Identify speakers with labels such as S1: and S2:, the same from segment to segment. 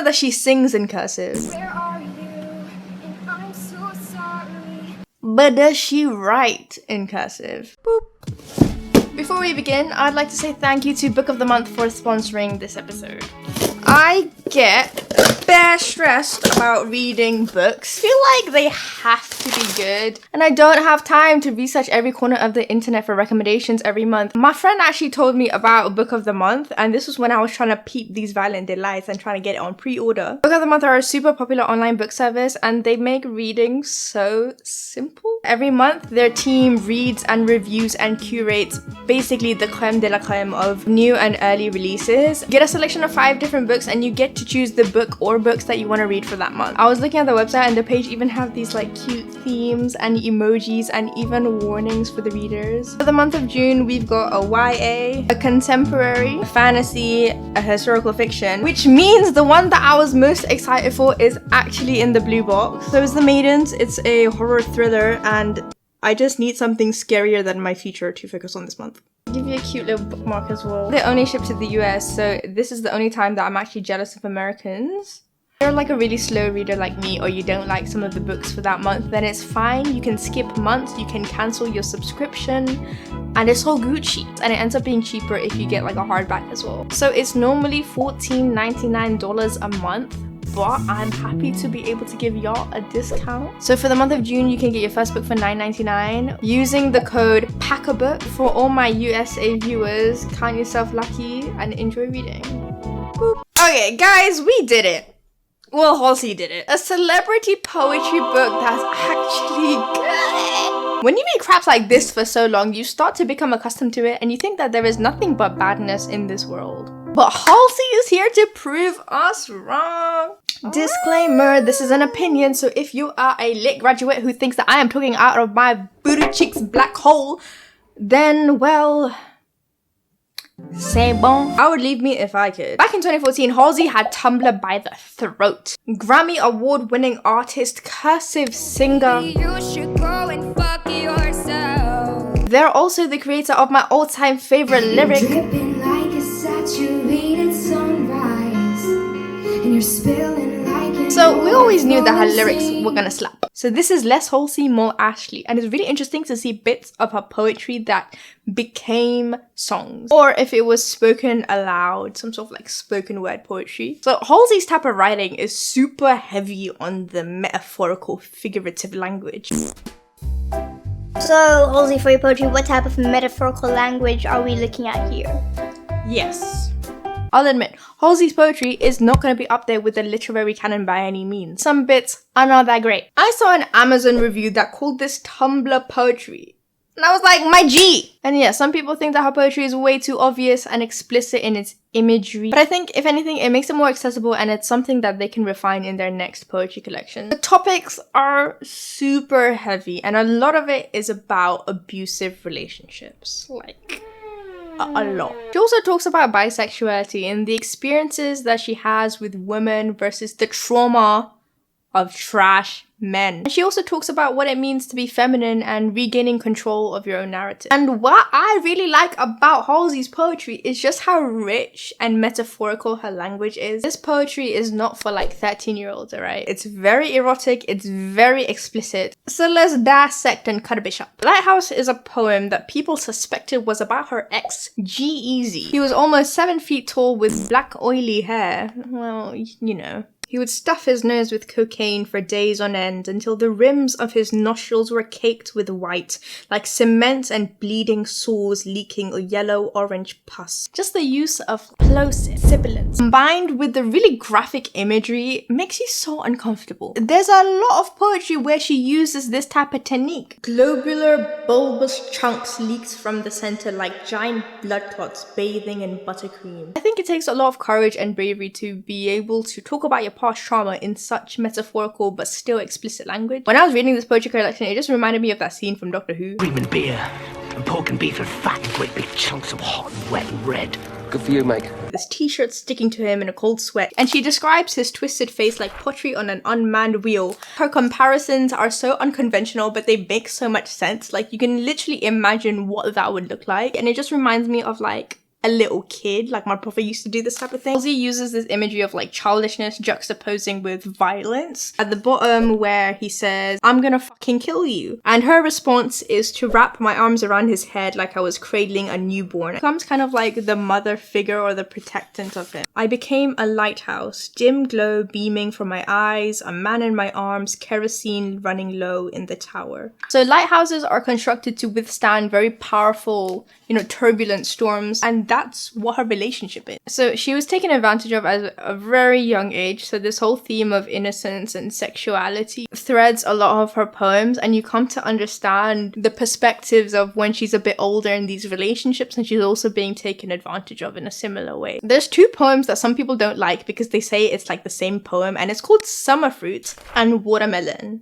S1: know that she sings in cursive.
S2: Where are you? And I'm so sorry.
S1: But does she write in cursive? Boop. Before we begin, I'd like to say thank you to Book of the Month for sponsoring this episode. I get bare stressed about reading books. I feel like they have to be good. And I don't have time to research every corner of the internet for recommendations every month. My friend actually told me about Book of the Month, and this was when I was trying to peep these violent delights and trying to get it on pre-order. Book of the Month are a super popular online book service, and they make reading so simple. Every month, their team reads and reviews and curates basically the creme de la creme of new and early releases. Get a selection of 5 different books and you get to choose the book or books that you want to read for that month. I was looking at the website and the page even have these like cute themes and emojis and even warnings for the readers. For the month of June, we've got a YA, a contemporary, a fantasy, a historical fiction, which means the one that I was most excited for is actually in the blue box. So it's The Maidens. It's a horror thriller and I just need something scarier than my future to focus on this month. I'll give you a cute little bookmark as well. They only ship to the US, so this is the only time that I'm actually jealous of Americans. If you're like a really slow reader like me, or you don't like some of the books for that month, then it's fine. You can skip months, you can cancel your subscription, and it's all Gucci. And it ends up being cheaper if you get like a hardback as well. So it's normally $14.99 a month, but I'm happy to be able to give y'all a discount. So for the month of June, you can get your first book for $9.99 using the code PACKABOOK. For all my USA viewers, count yourself lucky and enjoy reading. Boop. Okay, guys, we did it. Well, Halsey did it. A celebrity poetry book that's actually good. When you read craps like this for so long, you start to become accustomed to it and you think that there is nothing but badness in this world. But Halsey is here to prove us wrong. Disclaimer, this is an opinion, so if you are a lit graduate who thinks that I am talking out of my booty cheeks black hole, then, well, c'est bon. I would leave me if I could. Back in 2014, Halsey had Tumblr by the throat. Grammy award-winning artist, cursive singer.
S2: You should go and fuck yourself.
S1: They're also the creator of my all-time favorite lyric.
S2: Dripping like a saturated sunrise, and you're spilling like
S1: So we always knew that her lyrics were gonna slap. So this is less Halsey, more Ashley. And it's really interesting to see bits of her poetry that became songs. Or if it was spoken aloud, some sort of like spoken word poetry. So Halsey's type of writing is super heavy on the metaphorical, figurative language.
S3: So, Halsey, for your poetry, what type of metaphorical language are we looking at here?
S1: Yes. I'll admit, Halsey's poetry is not going to be up there with the literary canon by any means. Some bits are not that great. I saw an Amazon review that called this Tumblr poetry. And I was like, my G! And yeah, some people think that her poetry is way too obvious and explicit in its imagery. But I think, if anything, it makes it more accessible and it's something that they can refine in their next poetry collection. The topics are super heavy and a lot of it is about abusive relationships. Like, a lot. She also talks about bisexuality and the experiences that she has with women versus the trauma of trash men. And she also talks about what it means to be feminine and regaining control of your own narrative. And what I really like about Halsey's poetry is just how rich and metaphorical her language is. This poetry is not for like 13-year-olds, alright? It's very erotic, it's very explicit. So let's dissect and cut a bitch up. Lighthouse is a poem that people suspected was about her ex, G-Eazy. He was almost 7 feet tall with black oily hair. Well, you know. He would stuff his nose with cocaine for days on end until the rims of his nostrils were caked with white, like cement and bleeding sores leaking a yellow-orange pus. Just the use of plosive sibilants, combined with the really graphic imagery, makes you so uncomfortable. There's a lot of poetry where she uses this type of technique. Globular, bulbous chunks leaks from the center like giant blood clots bathing in buttercream. I think it takes a lot of courage and bravery to be able to talk about your past trauma in such metaphorical but still explicit language. When I was reading this poetry collection, it just reminded me of that scene from Doctor Who.
S4: Cream and beer, and pork and beef and fat and great big chunks of hot and wet and red.
S5: Good for you, Meg.
S1: This t-shirt sticking to him in a cold sweat. And she describes his twisted face like pottery on an unmanned wheel. Her comparisons are so unconventional, but they make so much sense. Like, you can literally imagine what that would look like. And it just reminds me of like a little kid, like my brother used to do this type of thing. Halsey uses this imagery of like childishness juxtaposing with violence. At the bottom where he says, "I'm gonna fucking kill you." And her response is to wrap my arms around his head like I was cradling a newborn. It becomes kind of like the mother figure or the protectant of him. I became a lighthouse, dim glow beaming from my eyes, a man in my arms, kerosene running low in the tower. So lighthouses are constructed to withstand very powerful, turbulent storms, and that's what her relationship is. So she was taken advantage of at a very young age, so this whole theme of innocence and sexuality threads a lot of her poems, and you come to understand the perspectives of when she's a bit older in these relationships, and she's also being taken advantage of in a similar way. There's two poems that some people don't like because they say it's like the same poem, and it's called Summer Fruit and Watermelon.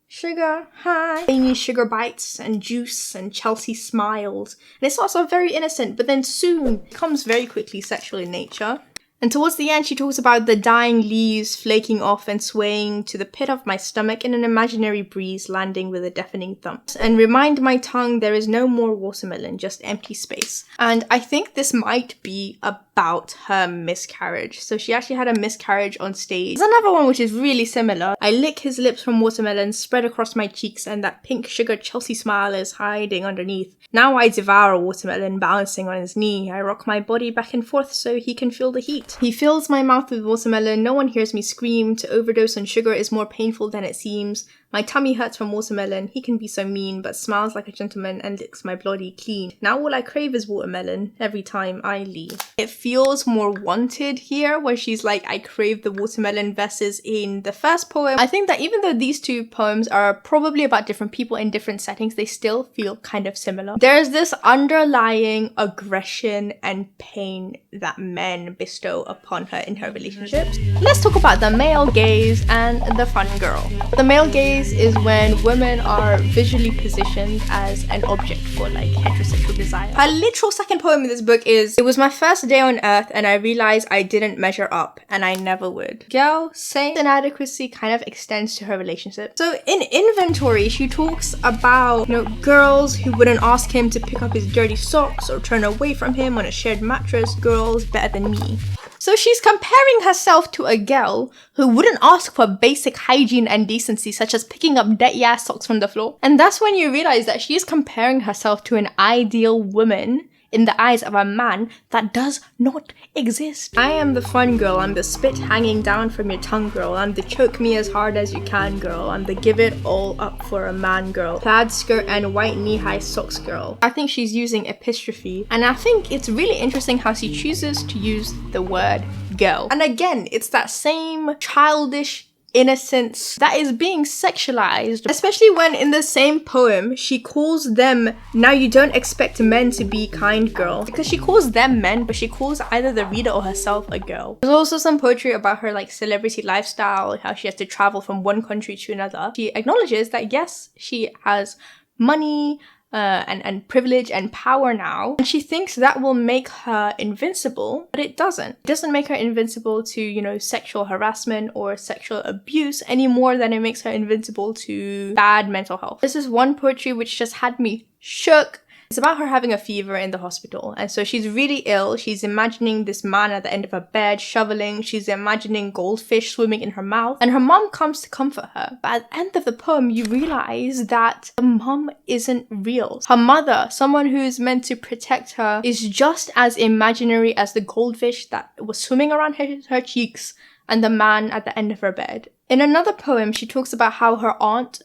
S1: Sugar high, rainy sugar bites and juice and Chelsea smiles. And it's also very innocent, but then soon becomes very quickly sexual in nature. And towards the end, she talks about the dying leaves flaking off and swaying to the pit of my stomach in an imaginary breeze landing with a deafening thump. And remind my tongue there is no more watermelon, just empty space. And I think this might be about her miscarriage. So she actually had a miscarriage on stage. There's another one which is really similar. I lick his lips from watermelon spread across my cheeks, and that pink sugar Chelsea smile is hiding underneath. Now I devour a watermelon balancing on his knee. I rock my body back and forth so he can feel the heat. He fills my mouth with watermelon. No one hears me scream. To overdose on sugar is more painful than it seems. My tummy hurts from watermelon. He can be so mean, but smiles like a gentleman and licks my body clean. Now all I crave is watermelon every time I leave. It feels more wanted here, where she's like, I crave the watermelon, versus in the first poem. I think that even though these two poems are probably about different people in different settings, they still feel kind of similar. There's this underlying aggression and pain that men bestow upon her in her relationships. Let's talk about the male gaze and the fun girl. The male gaze is when women are visually positioned as an object for like heterosexual desire. Her literal second poem in this book is, "It was my first day on earth and I realized I didn't measure up and I never would." Girl, same inadequacy kind of extends to her relationship. So in Inventory, she talks about, girls who wouldn't ask him to pick up his dirty socks or turn away from him on a shared mattress. Girls better than me. So she's comparing herself to a girl who wouldn't ask for basic hygiene and decency, such as picking up dirty ass socks from the floor. And that's when you realize that she's comparing herself to an ideal woman in the eyes of a man that does not exist. I am the fun girl. I'm the spit hanging down from your tongue girl. I'm the choke me as hard as you can girl. I'm the give it all up for a man girl. Plaid skirt and white knee-high socks girl. I think she's using epistrophe, and I think it's really interesting how she chooses to use the word girl. And again, it's that same childish innocence that is being sexualized, especially when in the same poem she calls them, "Now you don't expect men to be kind girl," because she calls them men, but she calls either the reader or herself a girl. There's also some poetry about her like celebrity lifestyle, how she has to travel from one country to another. She acknowledges that yes, she has money and privilege and power now, and she thinks that will make her invincible, but it doesn't. It doesn't make her invincible to, sexual harassment or sexual abuse any more than it makes her invincible to bad mental health. This is one poetry which just had me shook. It's about her having a fever in the hospital, and so she's really ill. She's imagining this man at the end of her bed shoveling. She's imagining goldfish swimming in her mouth, and her mom comes to comfort her. But at the end of the poem, you realize that the mom isn't real. Her mother, someone who is meant to protect her, is just as imaginary as the goldfish that was swimming around her cheeks and the man at the end of her bed. In another poem, she talks about how her aunt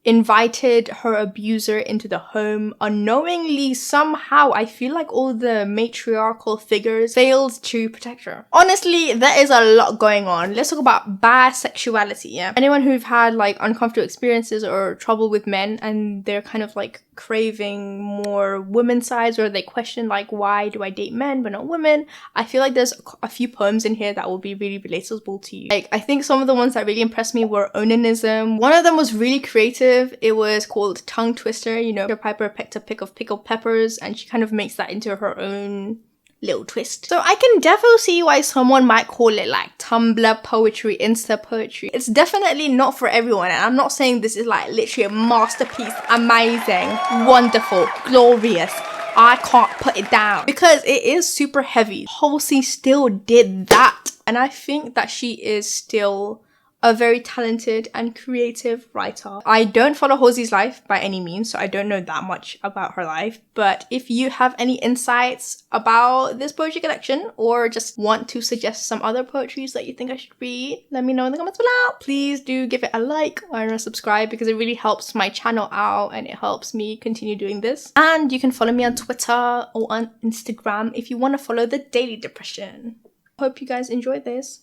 S1: invited her abuser into the home unknowingly. Somehow I feel like all the matriarchal figures failed to protect her. Honestly, there is a lot going on. Let's talk about bisexuality. Yeah, anyone who've had like uncomfortable experiences or trouble with men and they're kind of like craving more women's sides, or they question like, why do I date men but not women? I feel like there's a few poems in here that will be really relatable to you. Like, I think some of the ones that really impressed me were onanism. One of them was really creative. It was called Tongue Twister. Piper picked a pick of pickled peppers, and she kind of makes that into her own little twist. So I can definitely see why someone might call it like Tumblr poetry, Insta poetry. It's definitely not for everyone, and I'm not saying this is like literally a masterpiece, amazing, wonderful, glorious, I can't put it down because it is super heavy. Halsey still did that. And I think that she is still a very talented and creative writer. I don't follow Halsey's life by any means, so I don't know that much about her life. But if you have any insights about this poetry collection or just want to suggest some other poetries that you think I should read, let me know in the comments below. Please do give it a like or a subscribe because it really helps my channel out and it helps me continue doing this. And you can follow me on Twitter or on Instagram if you want to follow the Daily Depression. Hope you guys enjoyed this.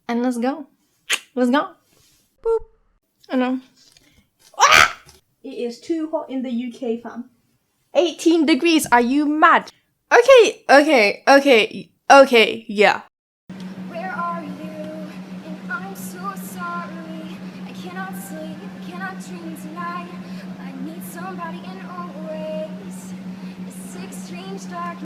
S1: And let's go. Let's go. Boop. I know. Ah! It is too hot in the UK, fam. 18 degrees. Are you mad? Okay, yeah.